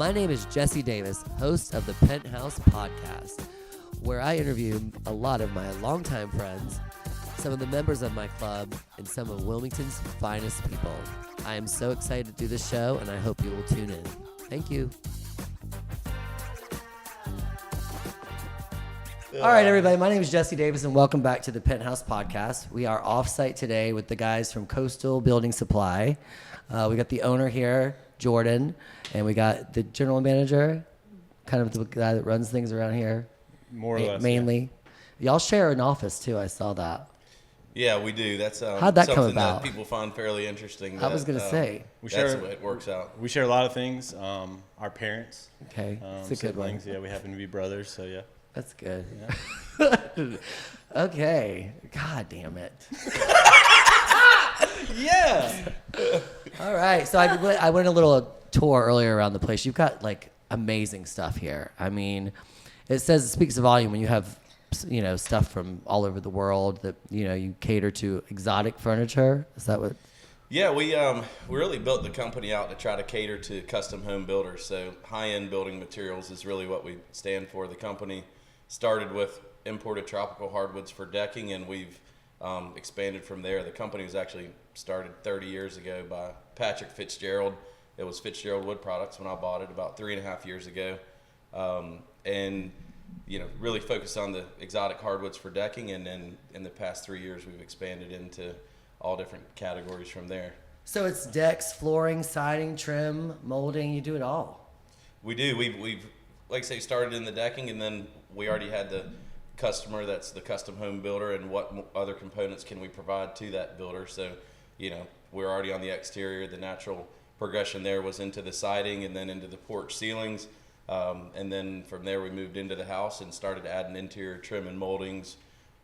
My name is Jesse Davis, host of the Penthouse Podcast, where I interview a lot of my longtime friends, some of the members of my club, and some of Wilmington's finest people. I am so excited to do this show, and I hope you will tune in. Thank you. All right, everybody. My name is Jesse Davis, and welcome back to the Penthouse Podcast. We are off-site today with the guys from Coastal Building Supply. We got the owner here, Jordan, and we got the general manager, kind of the guy that runs things around here. More or less, mainly. Yeah. Y'all share an office, too. I saw that. Yeah, we do. That's How'd that come something about? that people find fairly interesting. I was going to say. That's the way it works out. We share a lot of things. Our parents. Okay, it's a good one. Yeah, we happen to be brothers, so yeah. That's good. Yeah. Okay. God damn it. Yeah. All right. So I went a little tour earlier around the place. You've got like amazing stuff here. I mean, it speaks a volume when you have, stuff from all over the world that, you cater to exotic furniture. Is that what? Yeah, we really built the company out to try to cater to custom home builders. So high-end building materials is really what we stand for. The company started with imported tropical hardwoods for decking, and we've expanded from there. The company was actually started 30 years ago by Patrick Fitzgerald. It was Fitzgerald Wood Products when I bought it about 3.5 years ago. And really focused on the exotic hardwoods for decking, and then in the past 3 years we've expanded into all different categories from there. So it's decks, flooring, siding, trim, molding, you do it all. We do. We've like I say, started in the decking, and then we already had the customer that's the custom home builder, and what other components can we provide to that builder. So, we're already on the exterior. The natural progression there was into the siding and then into the porch ceilings. And then from there we moved into the house and started adding interior trim and moldings,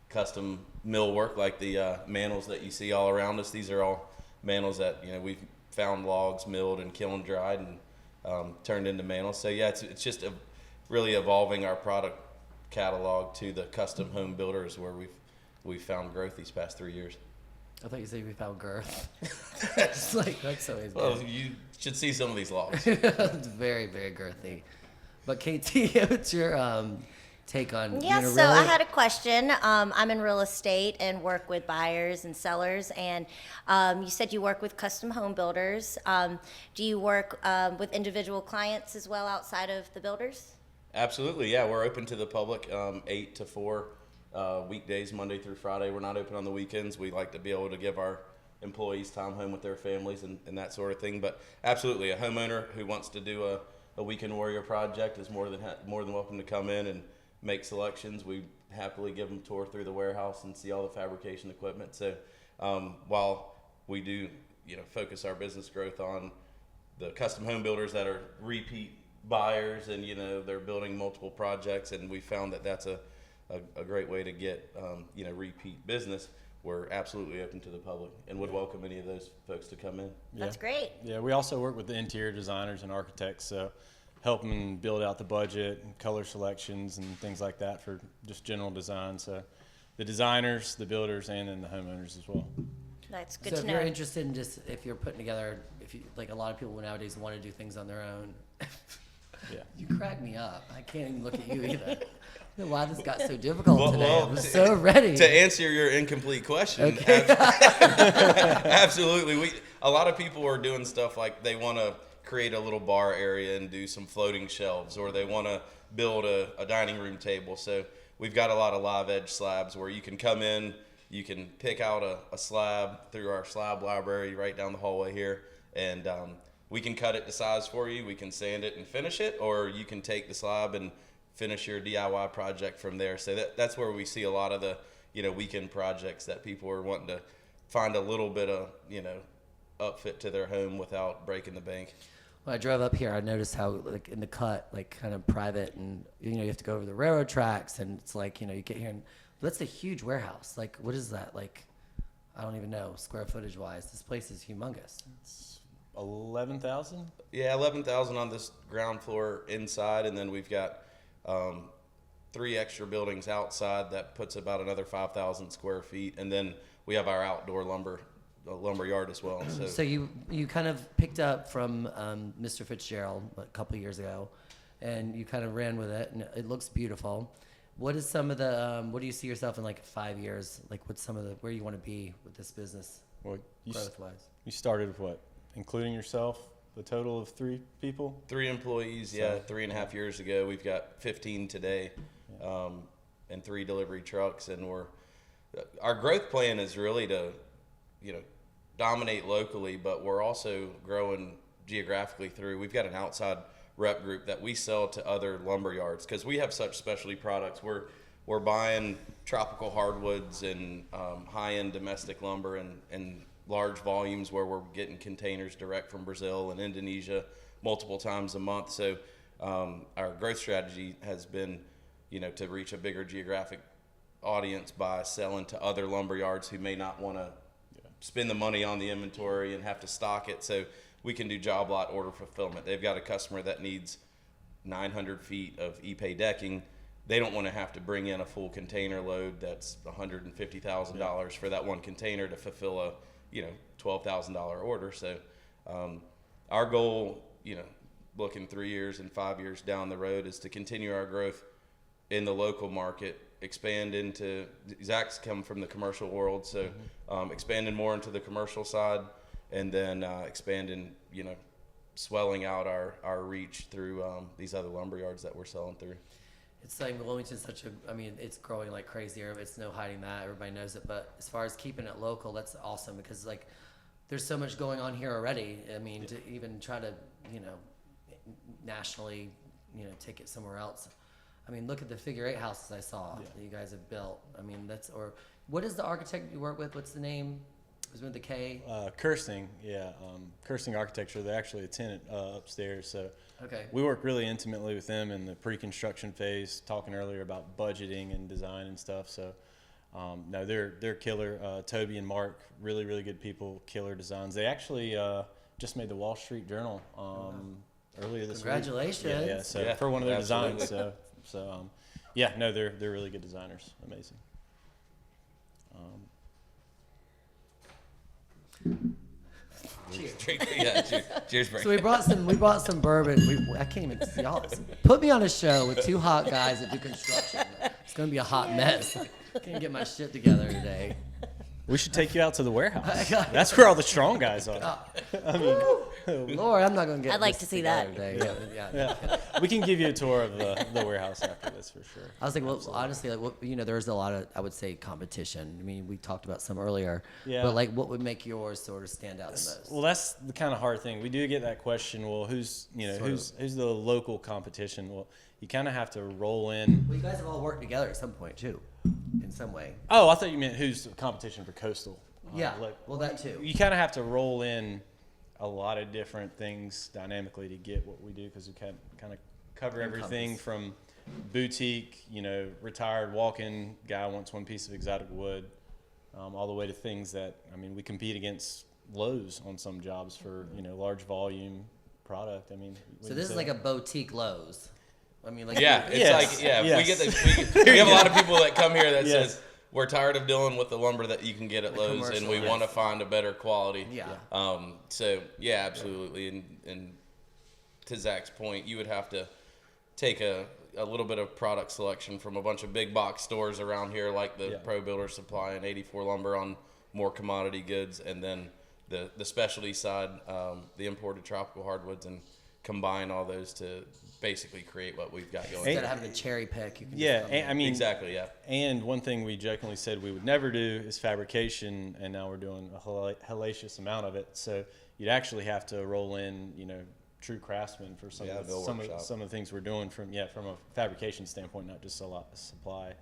custom millwork like the mantles that you see all around us. These are all mantles that we've found logs milled and kiln dried and turned into mantles. So yeah, it's just really evolving our product catalog to the custom home builders where we've found growth these past 3 years. I thought you said we found girth. It's like, that's always good. Well, you should see some of these logs. It's very, very girthy. But KT, what's your take on? Yeah, so I had a question. I'm in real estate and work with buyers and sellers, and you said you work with custom home builders. Do you work with individual clients as well outside of the builders? Absolutely, yeah. We're open to the public 8 to 4 weekdays, Monday through Friday. We're not open on the weekends. We like to be able to give our employees time home with their families and that sort of thing. But absolutely, a homeowner who wants to do a Weekend Warrior project is more than welcome to come in and make selections. We happily give them a tour through the warehouse and see all the fabrication equipment. So while we do focus our business growth on the custom home builders that are repeat buyers and they're building multiple projects, and we found that that's a great way to get repeat business, we're absolutely open to the public and would welcome any of those folks to come in. That's great. Yeah, we also work with the interior designers and architects, so helping build out the budget and color selections and things like that for just general design. So the designers, the builders, and then the homeowners as well. That's good so to if know. you're interested in if you're putting together, like a lot of people nowadays want to do things on their own. Yeah. You crack me up. I can't even look at you either. I don't know why this got so difficult today. I was so ready. To answer your incomplete question, okay. Absolutely. A lot of people are doing stuff like they want to create a little bar area and do some floating shelves, or they want to build a dining room table. So we've got a lot of live edge slabs where you can come in, you can pick out a slab through our slab library right down the hallway here, and we can cut it to size for you. We can sand it and finish it, or you can take the slab and finish your DIY project from there. So that's where we see a lot of the weekend projects that people are wanting to find a little bit of upfit to their home without breaking the bank. When I drove up here, I noticed how like in the cut, like kind of private, and you have to go over the railroad tracks, and it's like you get here and that's a huge warehouse. Like what is that like? I don't even know square footage wise. This place is humongous. It's 11,000. Yeah, 11,000 on this ground floor inside, and then we've got 3 extra buildings outside that puts about another 5,000 square feet, and then we have our outdoor lumber a lumber yard as well. So you kind of picked up from Mr. Fitzgerald a couple of years ago, and you kind of ran with it, and it looks beautiful. What is some of the what do you see yourself in like 5 years? Like what's some of the where you want to be with this business, Well, growth wise? you started with what, including yourself, the total of 3 people? 3 employees, yeah, 3.5 years ago. We've got 15 today, and 3 delivery trucks, and our growth plan is really to, dominate locally, but we're also growing geographically through. We've got an outside rep group that we sell to other lumber yards because we have such specialty products. We're buying tropical hardwoods and high-end domestic lumber and large volumes where we're getting containers direct from Brazil and Indonesia multiple times a month. So our growth strategy has been, to reach a bigger geographic audience by selling to other lumber yards who may not want to spend the money on the inventory and have to stock it. So we can do job lot order fulfillment. They've got a customer that needs 900 feet of e-pay decking. They don't want to have to bring in a full container load that's $150,000 for that one container to fulfill a $12,000 order. So our goal, looking 3 years and 5 years down the road, is to continue our growth in the local market, expand into Zach's come from the commercial world, so expanding more into the commercial side, and then expanding, swelling out our reach through these other lumber yards that we're selling through. It's like Wilmington's it's growing like crazy. It's no hiding that. Everybody knows it. But as far as keeping it local, that's awesome because like there's so much going on here already. I mean, to even try to, nationally, take it somewhere else. I mean, look at the figure 8 houses I saw that you guys have built. I mean, what is the architect you work with? What's the name? It was with the K? Kersting, yeah. Kersting Architecture, they're actually a tenant upstairs. So okay. we work really intimately with them in the pre-construction phase, talking earlier about budgeting and design and stuff. So, no, they're killer. Toby and Mark, really, really good people, killer designs. They actually just made the Wall Street Journal earlier this week. Congratulations. Yeah, so for one of their designs. So, they're really good designers. Amazing. Cheers, break. So we brought some bourbon. I can't even see y'all. Put me on a show with 2 hot guys that do construction. It's gonna be a hot mess. I can't get my shit together today. We should take you out to the warehouse. That's where all the strong guys are. I mean, Lord, I'm not gonna get. I'd like this to see together that. Today. Yeah. We can give you a tour of the warehouse after this for sure. I was like, well, honestly, there's a lot of, I would say, competition. I mean, we talked about some earlier. Yeah. But like, what would make yours sort of stand out the most? Well, that's the kind of hard thing. We do get that question. Well, who's the local competition? Well, you kind of have to roll in. Well, you guys have all worked together at some point too, in some way. Oh, I thought you meant who's the competition for Coastal. Yeah. Well, that too. You kind of have to roll in a lot of different things dynamically to get what we do, because we kind of cover everything from boutique, retired walk-in guy wants one piece of exotic wood, all the way to things that, we compete against Lowe's on some jobs for, large volume product. So this is like a boutique Lowe's. We get we have a lot of people that come here that says, we're tired of dealing with the lumber that you can get at Lowe's, and we want to find a better quality. Yeah. Absolutely. And to Zach's point, you would have to take a little bit of product selection from a bunch of big box stores around here, like the Pro Builder Supply and 84 Lumber on more commodity goods, and then the specialty side, the imported tropical hardwoods, and combine all those to basically create what we've got going. Instead of having to cherry pick, you can exactly, yeah. And one thing we jokingly said we would never do is fabrication, and now we're doing a hellacious amount of it. So you'd actually have to roll in, true craftsmen for some of the things we're doing from a fabrication standpoint, not just a lot of supply.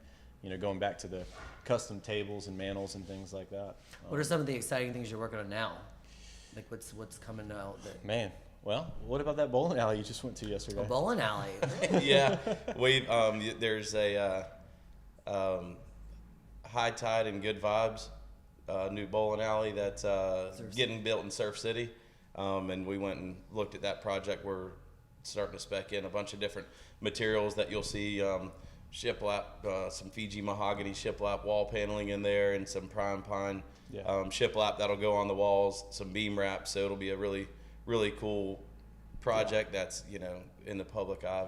Going back to the custom tables and mantles and things like that. What are some of the exciting things you're working on now? Like what's coming out? Man. Well, what about that bowling alley you just went to yesterday? A bowling alley. Yeah, there's a High Tide and Good Vibes new bowling alley that's getting built in Surf City, and we went and looked at that project. We're starting to spec in a bunch of different materials that you'll see shiplap, some Fiji mahogany shiplap wall paneling in there, and some prime pine shiplap that'll go on the walls, some beam wrap. So it'll be a really, really cool project that's, in the public eye.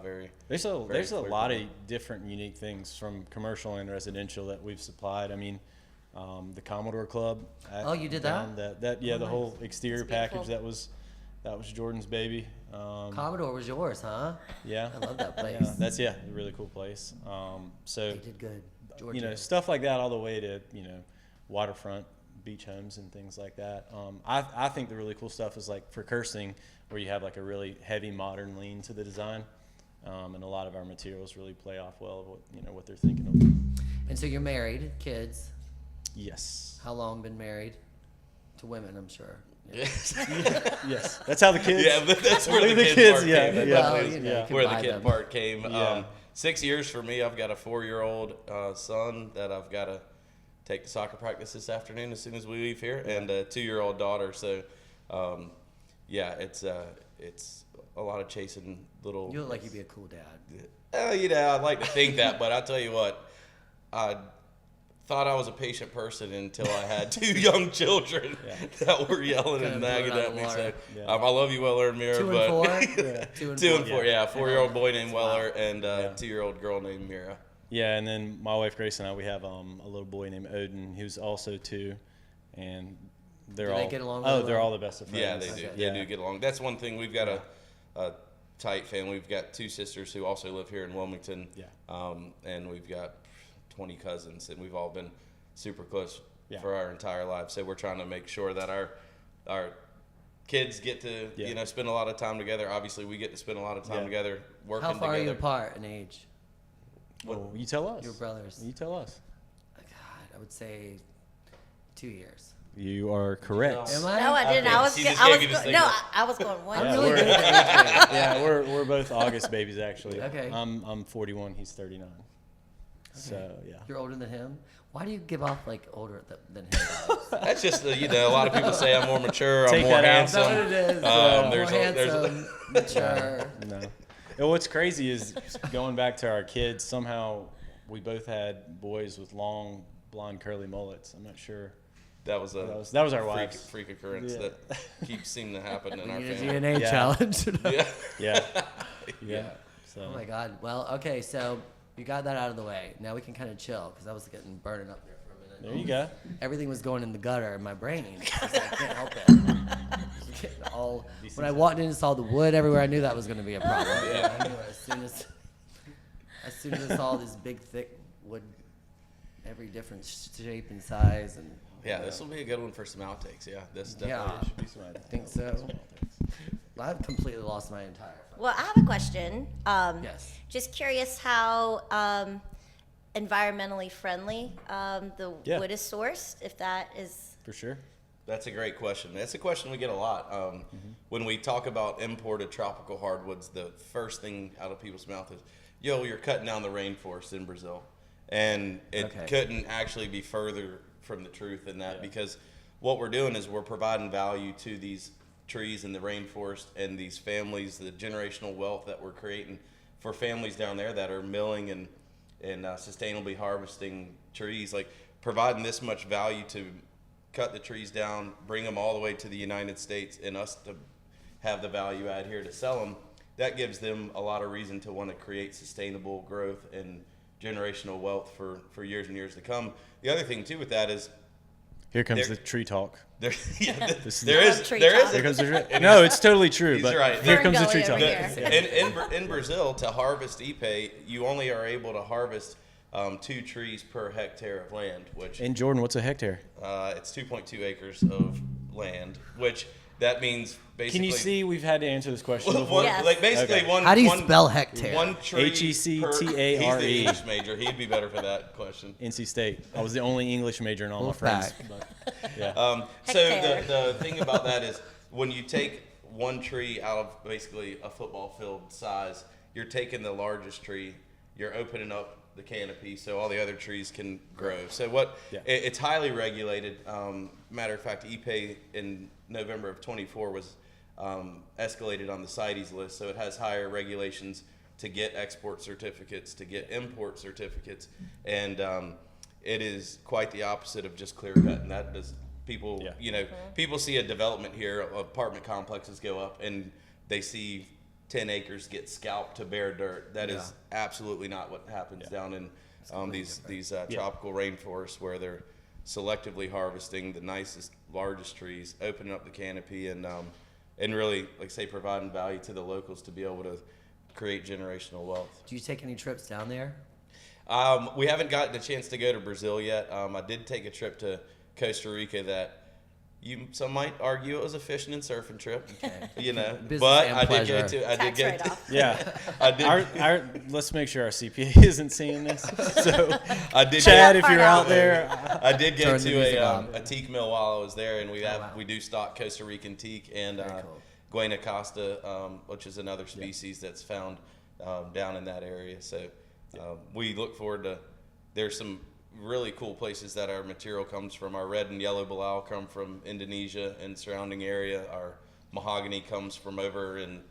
There's a lot of different unique things from commercial and residential that we've supplied. I mean, the Commodore Club. You did that? The whole exterior package that was Jordan's baby. Commodore was yours, huh? Yeah, I love that place. Yeah, that's a really cool place. So They did good. Georgia. stuff like that, all the way to waterfront beach homes and things like that. I think the really cool stuff is like for cursing, where you have like a really heavy modern lean to the design, and a lot of our materials really play off well of what they're thinking of. And so you're married, kids. Yes. How long been married? To women, I'm sure. Yes. Yes. That's how the kids. Yeah, that's where the the kid kids, part yeah, came. yeah. Well, That's you can where the buy kid them. part came. Yeah. 6 years for me. I've got a 4-year-old son that I've got to take to soccer practice this afternoon as soon as we leave here, and a 2-year-old daughter. So, it's a lot of chasing little. You look like you'd be a cool dad. I'd like to think that, but I tell you what, I thought I was a patient person until I had 2 young children that were yelling Kind and of nagging blowing out at me. the So water. I love you, Weller and Mira. 2 but and 4. 2 and 2 4. and 4, yeah. 4-year-old boy named Wow. Weller and a 2-year-old girl named Mira. Yeah, and then my wife Grace and I, we have a little boy named Odin, who's also 2, and they're Do all they get along Oh, really they're well? all the best of friends. Yeah, they do. Okay. They do get along. That's one thing. We've got a tight family. We've got 2 sisters who also live here in Wilmington. Yeah. And we've got 20 cousins, and we've all been super close Yeah. for our entire lives. So we're trying to make sure that our kids get to spend a lot of time together. Obviously, we get to spend a lot of time together working How far together. are you apart in age? Well, you tell us. Your brothers. You tell us. God, I would say 2 years. You are correct. Am I? No, I didn't. Okay, I was. she just I gave was you the go- signal. no, I was going one. I'm Yeah, really we're- good at age. Yeah, we're both August babies actually. Okay. I'm 41. He's 39. So yeah. You're older than him. Why do you give off like older than him? That's just a lot of people say I'm more mature, I'm Take more that out. Is that what handsome. it is? There's More a- there's a- handsome, mature. No. And what's crazy is going back to our kids. Somehow we both had boys with long blonde curly mullets. I'm not sure. That was That was our wives. freak occurrence Yeah. that keeps seeming to happen in our You need a family. DNA Yeah. challenge. Yeah. Yeah. Yeah. So. Oh my God. Well, okay, so you got that out of the way. Now we can kind of chill because I was getting burning up there for a minute. There you go. Everything was going in the gutter in my brain. I can't help it. Getting all, when I walked in and saw the wood everywhere, I knew that was going to be a problem. Yeah. I knew it as soon as I saw this big, thick wood, every different shape and size, and Yeah, this will be a good one for some outtakes. Yeah, this Yeah. definitely. Should be some I think so. I've completely lost my entire. Well, I have a question. Yes. Just curious how environmentally friendly the Yeah. wood is sourced. If that is. For sure. That's a great question. That's a question we get a lot. When we talk about imported tropical hardwoods, the first thing out of people's mouth is, "Yo, you're cutting down the rainforest in Brazil," and it Okay. couldn't actually be further from the truth than that, Yeah. because what we're doing is we're providing value to these trees in the rainforest and these families, the generational wealth that we're creating for families down there that are milling and sustainably harvesting trees, like providing this much value to cut the trees down, bring them all the way to the United States, and us to have the value add here to sell them. That gives them a lot of reason to want to create sustainable growth and generational wealth for years and years to come. The other thing too with that is Here comes There- the tree talk. there, This is- there I love is tree there talk. is Here comes the tree. No, it's totally true. He's But right. here comes the Ferngully tree talk. over here. in Brazil, to harvest ipe, you only are able to harvest 2 trees per hectare of land, which And Jordan, what's a hectare? it's 2.2 acres of land, which that means basically. Can you see we've had to answer this question One, before? Yes. like basically Okay. one. How do you one- spell hectare? One tree. Hectare. He's the English major. He'd be better for that question. NC State. I was the only English major in all my friends. Wolfpack. But, yeah. So Hectare. the thing about that is when you take one tree out of basically a football field size, you're taking the largest tree, you're opening up the canopy so all the other trees can grow. So Yeah. it's highly regulated. Matter of fact, ipe in November of 24 was escalated on the CITES list, so it has higher regulations to get export certificates, to get import certificates, and it is quite the opposite of just clear cut. And that does people, people see a development here, apartment complexes go up, and they see 10 acres get scalped to bare dirt. That is absolutely not what happens down in these tropical rainforests, where they're selectively harvesting the nicest, largest trees, opening up the canopy, and really, like say, providing value to the locals to be able to create generational wealth. Do you take any trips down there? We haven't gotten a chance to go to Brazil yet. I did take a trip to Costa Rica that some might argue it was a fishing and surfing trip. Okay. Business but and I pleasure. did get to. Yeah. I did. Let's make sure our CPA isn't seeing this. So, I did. Chad, if you're out there, I did get Turn the music to on. a teak mill while I was there, and we do stock Costa Rican teak and cool. Guanacosta, which is another species that's found down in that area. So we look forward to. There's some really cool places that our material comes from. Our red and yellow balau come from Indonesia and surrounding area. Our mahogany comes from over in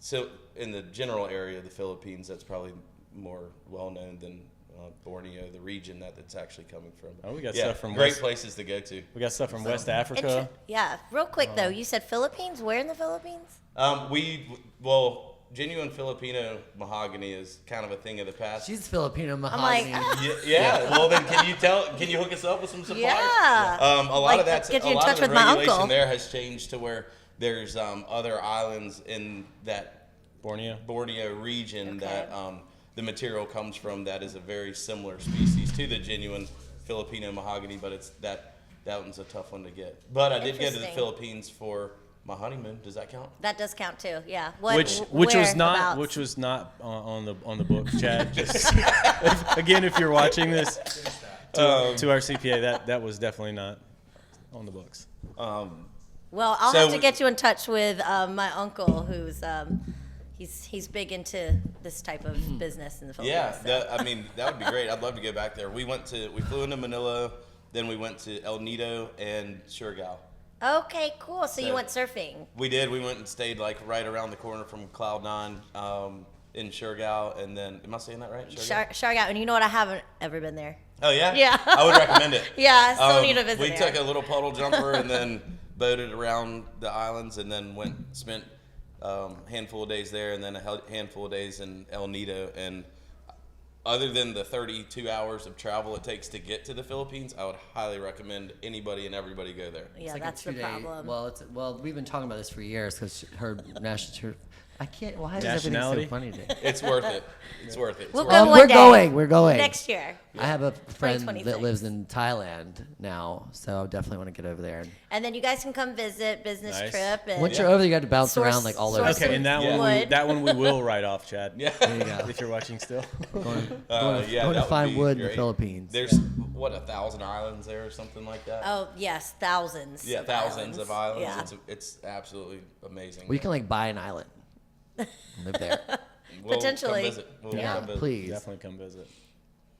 so in the general area of the Philippines. That's probably more well known than Borneo, the region that it's actually coming from. Oh, we got stuff from great West, places to go to. we got stuff from West Africa. Real quick though, you said Philippines. Where in the Philippines? Genuine Filipino mahogany is kind of a thing of the past. She's Filipino I'm mahogany. like, Yeah. Well, then can you hook us up with some suppliers? Yeah. A lot Like, of that's get you a in lot touch of the with my regulation uncle. there has changed to where there's other islands in that Borneo region Okay. that the material comes from that is a very similar species to the genuine Filipino mahogany, but it's that one's a tough one to get. But I did go to the Interesting. Philippines for my honeymoon. Does that count? That does count too. Yeah. Which was not on the book, Chad. Just again, if you're watching this, to our CPA, that was definitely not on the books. Well, I'll have to get you in touch with my uncle, who's he's big into this type of business in the Philippines. Yeah, so. that would be great. I'd love to go back there. We flew into Manila, then we went to El Nido and Surigao. Okay, cool. So you So- went surfing. We did. We went and stayed like right around the corner from Cloud9 in Surigao, and then am I saying that right? Surigao, and you know what? I haven't ever been there. Oh yeah. Yeah. I would recommend it. Yeah, I still need to visit We there. took a little puddle jumper and then boated around the islands, and then spent handful of days there, and then a handful of days in El Nido. And other than the 32 hours of travel it takes to get to the Philippines, I would highly recommend anybody and everybody go there. Yeah, Like a that's the 2-day problem. Well, we've been talking about this for years because her national. I can't. Why is everything Nationality? so funny today? It's worth it. It's worth it. It's We'll worth go it. one day. We're going. Next year. I have a friend that 2026. lives in Thailand now, so I definitely want to get over there. And then you guys can come visit, business Nice. trip. And Once you're over there, you got to bounce Source- around like all over. source Okay, and that one we will write off, Chad. Yeah. There you go. If you're watching still. Going Yeah, to that would find be wood in the great. Philippines. There's 1,000 islands there or something like that. Oh, yes, thousands. Yeah, thousands of islands. Yeah. It's absolutely amazing. We can like buy an island, live there. We'll potentially. Come visit. We'll Yeah, come visit. please. Definitely come visit.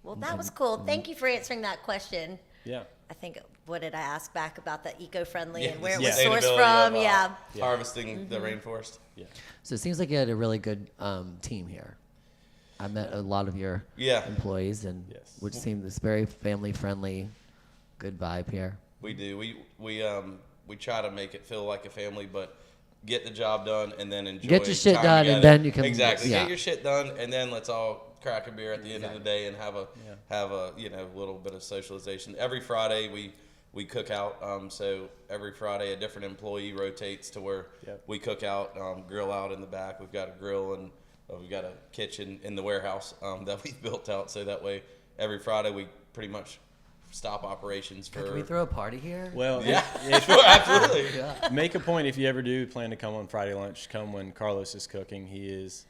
Well, that was cool. Thank you for answering that question. Yeah. I think, what did I ask back about the eco-friendly Yeah, and where it the was sourced sustainability from? of, Yeah. Harvesting the rainforest. Yeah. So it seems like you had a really good team here. I met a lot of your Yeah. employees, and Yes. which seemed this very family friendly, good vibe here. We do. We try to make it feel like a family, but get the job done and then enjoy. Get your shit time done, and together. then you can- exactly yeah. get your shit done, and then let's all crack a beer at the end of the day and have a little bit of socialization. Every Friday we cook out. So every Friday a different employee rotates to where we cook out, grill out in the back. We've got a grill and we've got a kitchen in the warehouse that we've built out. So that way every Friday we pretty much stop operations for. Can we throw a party here? Well, Yeah, sure, absolutely. make a point if you ever do plan to come on Friday lunch. Come when Carlos is cooking. He is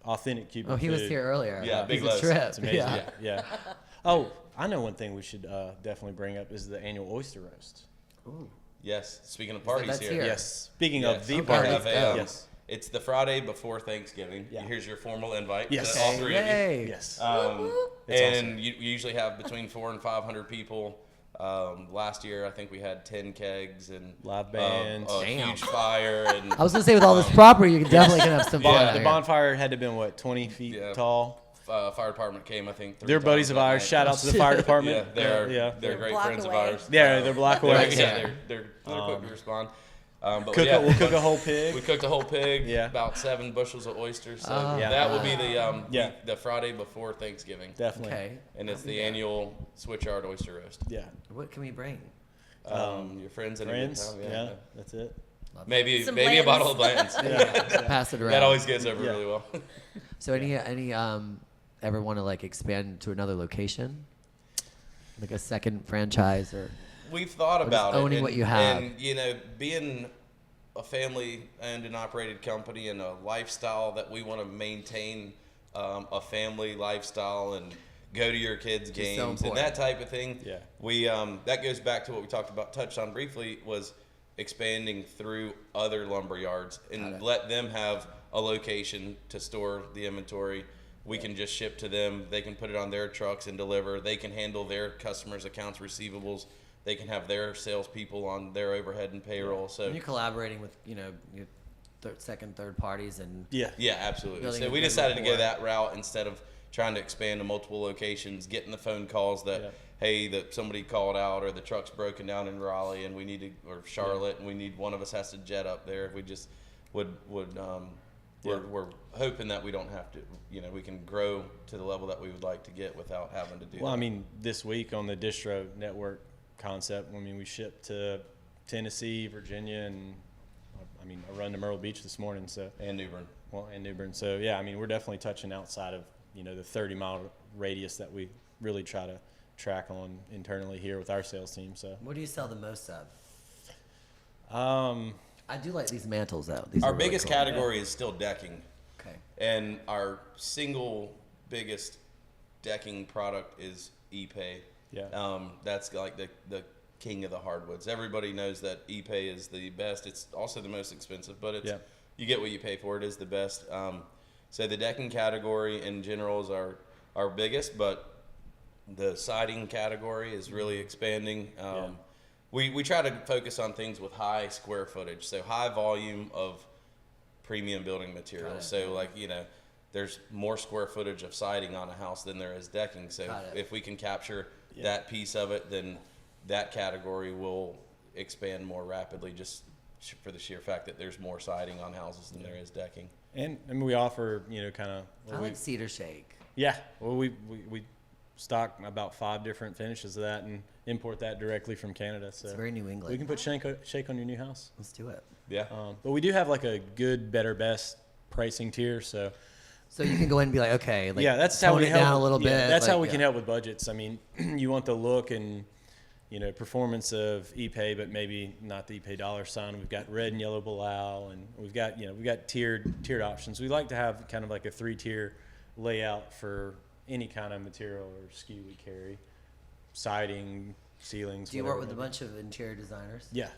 authentic Cuban Oh, he was food. here earlier. Yeah, He's Big a Lowe's. trip. It's amazing. Yeah. Yeah. Oh, I know one thing we should definitely bring up is the annual oyster roast. Yes. Speaking of parties that's here. Yes. Speaking Yes. of the We party. have a, Yes. It's the Friday before Thanksgiving. Yeah. Here's your formal invite Yes. to all three of you. Yay. Yes. And It's you usually have between 400 and 500 people. Last year, I think we had 10 kegs and Live bands. a Damn. huge fire. And I was gonna say with all this property, you definitely can have some fun. Yeah, out the here. bonfire had to have been, what, 20 feet Yeah. tall? fire department came, I think. 3 They're buddies times of that ours. night. Shout out to the fire department. Yeah, they're yeah. great Block friends away. of ours. Yeah, they're block away. Right Yeah, there. they're quick to respond. But We'll yeah, cook a whole pig. we cooked a whole pig. Yeah. About 7 bushels of oysters. So Yeah. that will be the Yeah. the Friday before Thanksgiving. Definitely. Okay. And it's the annual Switchyard oyster roast. Yeah. What can we bring? Your friends and Friends. a good time. Yeah, that's it. Maybe Some a Bland's. bottle of Bland's. Pass it around. That always goes over Yeah. really well. So any ever want to like expand to another location, like a second franchise or? We've thought just about it. owning what you have. And, being a family-owned and operated company and a lifestyle that we want to maintain, a family lifestyle and go to your kids' so games and important. that type of thing. Yeah. We that goes back to what we touched on briefly, was expanding through other lumber yards and let them have a location to store the inventory. We can just ship to them. They can put it on their trucks and deliver. They can handle their customers' accounts receivables. They can have their salespeople on their overhead and payroll. So And you're collaborating with your second, third parties and Yeah. yeah, absolutely. Building So a we good decided to go rapport. that route instead of trying to expand to multiple locations, getting the phone calls that Yeah. hey, that somebody called out or the truck's broken down in Raleigh and we need to, or Charlotte, and we need one of us has to jet up there. We just would we're hoping that we don't have to, we can grow to the level that we would like to get without having to do Well, that. I mean, this week on the distro network concept, we shipped to Tennessee, Virginia, and I run to Myrtle Beach this morning. So and New Bern. and New Bern. So yeah, we're definitely touching outside of the 30-mile radius that we really try to track on internally here with our sales team. So what do you sell the most of? um, I do like these mantles though. These Our are really biggest cool. category is still decking. Okay. And our single biggest decking product is ePay. Yeah. That's like the king of the hardwoods. Everybody knows that ePay is the best. It's also the most expensive, but it's you get what you pay for. It is the best. So the decking category in general is our biggest, but the siding category is really expanding. We try to focus on things with high square footage, so high volume of premium building materials. So there's more square footage of siding on a house than there is decking. So if we can capture that piece of it, then that category will expand more rapidly just for the sheer fact that there's more siding on houses than there is decking. and we offer kind of I like cedar shake. well we stock about 5 different finishes of that and import that directly from Canada. So It's very New England. we can put shake on your new house. Let's do it. Yeah. But we do have like a good, better, best pricing tier. So So you can go in and be like, okay, like that's how tone we it help down a little bit. That's how like, we can help with budgets. You want the look and performance of ePay, but maybe not the ePay dollar sign. We've got red and yellow Bilal, and we've got tiered options. We like to have kind of like a 3-tier layout for any kind of material or SKU we carry, siding, ceilings. Do you whatever work with a it may be. bunch of interior designers? Yeah,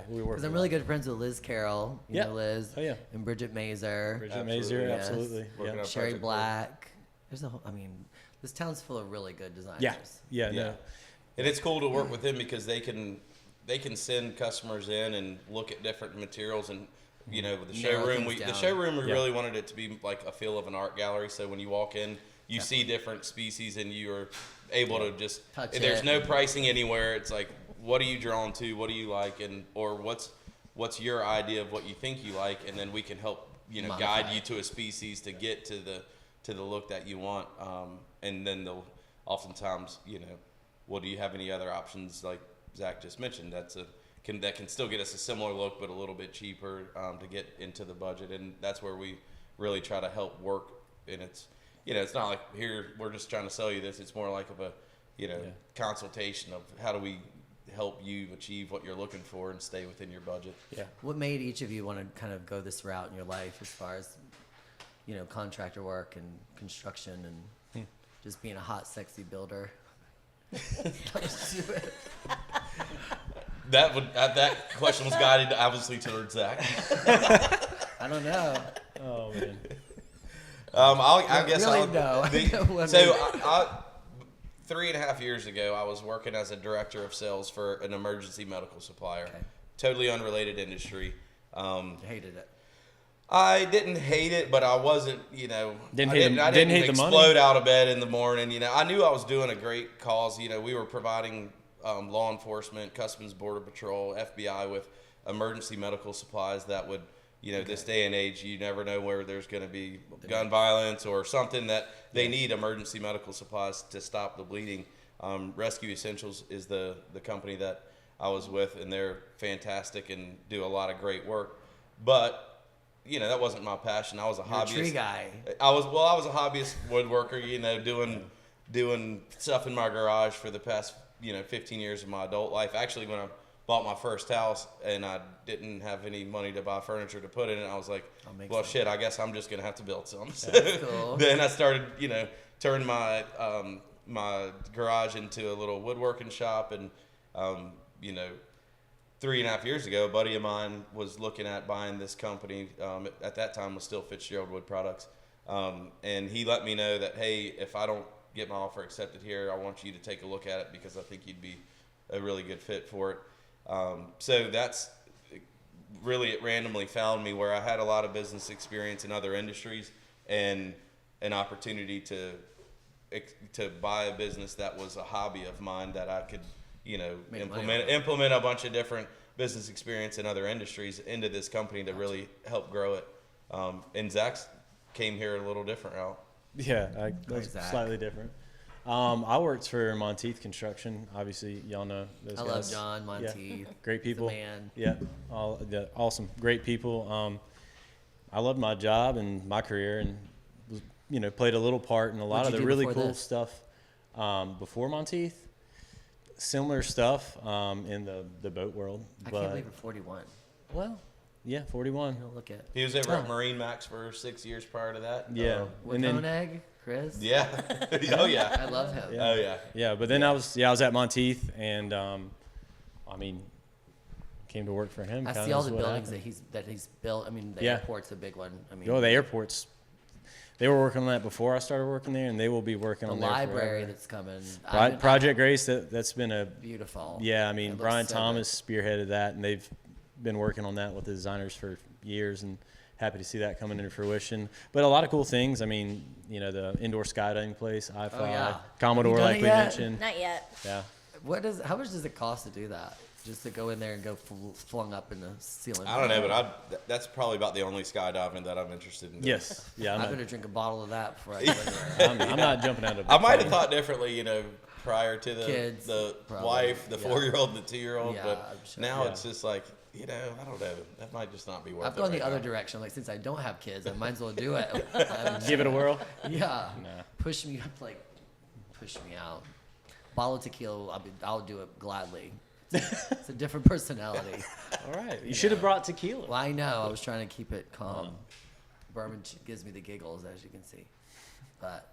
we work. Because I'm with really them. good friends with Liz Carroll, you Yeah. know Liz, Oh, yeah. and Bridget Mazer, Bridget Absolutely, Mazer, yes. absolutely. Working Yeah. on Sherry Project Black. There's a whole, this town's full of really good designers. Yeah. Yeah. Yeah. No. And it's cool to work with them because they can send customers in and look at different materials and with the Narrow showroom things the down. showroom we Yeah. really wanted it to be like a feel of an art gallery. So when you walk in, you see different species and you are able to just Touch there's it. no pricing anywhere. It's like, what are you drawn to? What do you like? Or what's your idea of what you think you like? And then we can help Modify guide it. you to a species to get to the look that you want. And then they'll oftentimes well, do you have any other options like Zach just mentioned? That can still get us a similar look, but a little bit cheaper to get into the budget, and that's where we really try to help work. And it's it's not like here we're just trying to sell you this. It's more like of a consultation of how do we help you achieve what you're looking for and stay within your budget. Yeah. What made each of you want to kind of go this route in your life as far as, contractor work and construction and just being a hot, sexy builder? That question was guided obviously towards Zach. I don't know. Oh man. I guess Really, I'll, no. the- I so mean- 3.5 years ago, I was working as a director of sales for an emergency medical supplier. Okay. Totally unrelated industry. Hated it. I didn't hate it, but I wasn't, Didn't I hate didn't, the- I didn't didn't hate the money? explode out of bed in the morning. I knew I was doing a great cause. We were providing law enforcement, Customs Border Patrol, FBI with emergency medical supplies that would, this day and age, you never know where there's going to be gun violence or something that they need emergency medical supplies to stop the bleeding. Rescue Essentials is the company that I was with, and they're fantastic and do a lot of great work. But that wasn't my passion. I was a You're a hobbyist. tree guy. I was a hobbyist woodworker. Doing stuff in my garage for the past 15 years of my adult life. Actually, when I bought my first house and I didn't have any money to buy furniture to put in it, I was like, well, shit, I guess I'm just gonna have to build some. So cool. then I started, turning my my garage into a little woodworking shop, and 3.5 years ago, a buddy of mine was looking at buying this company. At that time, was still Fitzgerald Wood Products, and he let me know that, hey, if I don't get my offer accepted here, I want you to take a look at it because I think you'd be a really good fit for it. So that's really, it randomly found me where I had a lot of business experience in other industries and an opportunity to buy a business that was a hobby of mine that I could implement a bunch of different business experience in other industries into this company to really help grow it. And Zach's came here a little different route. Yeah, that's Zach. slightly different. I worked for Monteith Construction. Obviously, y'all know those I guys. love John Monteith. Yeah. Great people. He's a man. Yeah, awesome, great people. I loved my job and my career, and was, played a little part in a lot What'd of you the do really before cool this? stuff before Monteith. Similar stuff in the boat world. I but can't believe you're 41. Well, yeah, 41. look at He was over at Marine Max for 6 years prior to that. Yeah, with and then Honeg, Chris. Yeah. Oh yeah. I love him. Oh yeah. yeah, but then I was at Monteith, and came to work for him. I kinda see all is the what buildings happened. that he's built. I mean, the Yeah. airport's a big one. I mean, The airports. They were working on that before I started working there, and they will be working the on there library forever. that's coming. Project Grace, that's been a Beautiful. yeah. I It mean, looks Brian so Thomas spearheaded that, and they've been working on that with the designers for years, and happy to see that coming into fruition. But a lot of cool things. I mean, the indoor skydiving place, I-5, yeah. Commodore, You done like it we yet? mentioned. Not yet. Yeah. How much does it cost to do that? Just to go in there and go flung up in the ceiling? I don't know, but that's probably about the only skydiving that I'm interested in doing. Yes. Yeah. I I'm better drink a bottle of that before I go anywhere. I'm not jumping out of. I might have thought differently, prior to Kids, the probably. wife, the Yeah. 4-year-old, the 2-year-old, Yeah, but I'm sure. now Yeah. it's just like, I don't know. That might just not be worth it. I've gone the right other now. direction. Like, since I don't have kids, I might as well do it. Give it a whirl. Yeah. Nah. Push me up, push me out. Bottle of tequila, I'll do it gladly. It's a different personality. All right. You should have brought tequila. Well, I know. I was trying to keep it calm. Bourbon gives me the giggles, as you can see. But,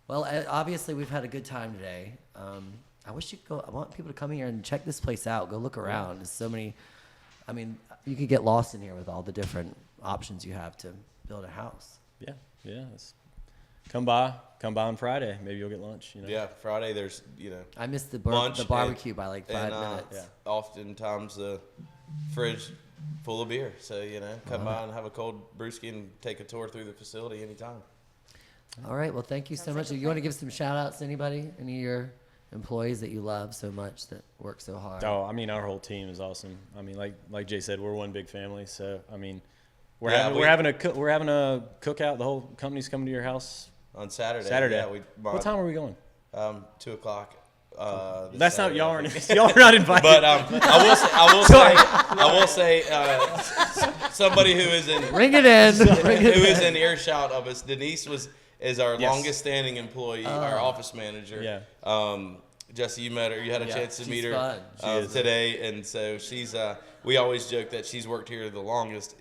well, obviously we've had a good time today. I wish you could go. I want people to come here and check this place out. Go look around. There's so many. I mean, you could get lost in here with all the different options you have to build a house. Yeah. Come by on Friday. Maybe you'll get lunch. Yeah, Friday there's, I missed the lunch barbecue by like 5 and minutes. oftentimes the fridge full of beer. So, come by and have a cold brewski and take a tour through the facility anytime. All right. Well, thank you so Sounds much. like a You want to give some shout outs to anybody? Any of your employees that you love so much that work so hard? Oh, I mean, our whole team is awesome. I mean, like Jay said, we're one big family. So, I mean, we're Yeah, having a cookout. The whole company's coming to your house On Saturday. Saturday. Yeah, What time are we going? 2 o'clock. This That's not Saturday. y'all are not invited. But I will say, somebody who is in Ring it in. Ring it who in. is in earshot of us. Denise is our Yes. longest standing employee, our office manager. Yeah. Jesse, you met her. You had a Yeah, chance to she's meet her fun. She is. today, and so she's. We always joke that she's worked here the longest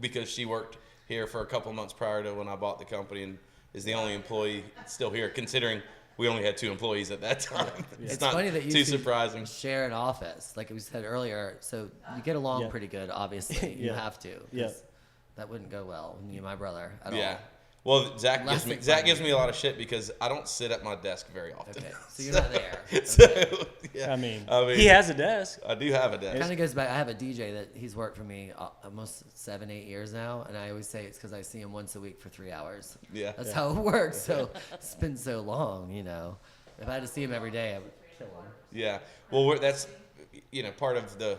because she worked here for a couple months prior to when I bought the company, and is the only employee still here, considering we only had 2 employees at that time. It's not funny that you too two surprising. share an office, like we said earlier. So you get along Yeah. pretty good, obviously. You Yeah. have to. 'cause Yeah. That wouldn't go well with me and my brother at Yeah. all. Well, Zach Less gives me a lot of shit because I don't sit at my desk very often. Okay, so you're not there. So, yeah. I mean, he has a desk. I do have a desk. Kind of goes back. I have a DJ that he's worked for me almost 7-8 years now, and I always say it's because I see him once a week for 3 hours. Yeah. That's how it works. So it's been so long, you know. If I had to see him every day, I would kill him. Yeah. Well, that's part of the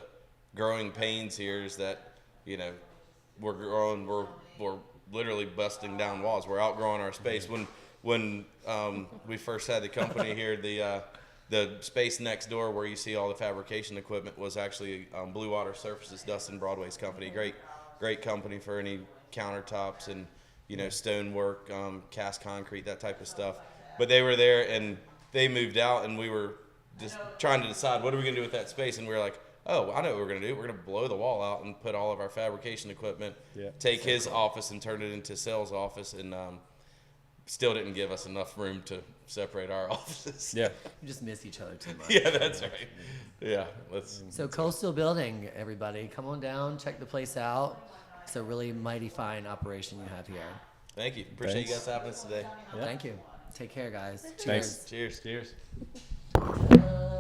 growing pains here is that we're growing. We're literally busting down walls. We're outgrowing our space. When we first had the company here, the space next door where you see all the fabrication equipment was actually Blue Water Surfaces, Dustin Broadway's company. Great company for any countertops and stonework, cast concrete, that type of stuff. But they were there and they moved out, and we were just trying to decide what are we going to do with that space, and we were like, oh, I know what we're going to do. We're going to blow the wall out and put all of our fabrication equipment, take his office and turn it into sales office, and still didn't give us enough room to separate our offices. Yeah. You just miss each other too much. Yeah, that's right. Yeah. So Coastal Building, everybody, come on down, check the place out. It's a really mighty fine operation you have here. Thank you. Appreciate you guys having us today. Thank you. Take care, guys. Cheers. Thanks. Cheers. Cheers.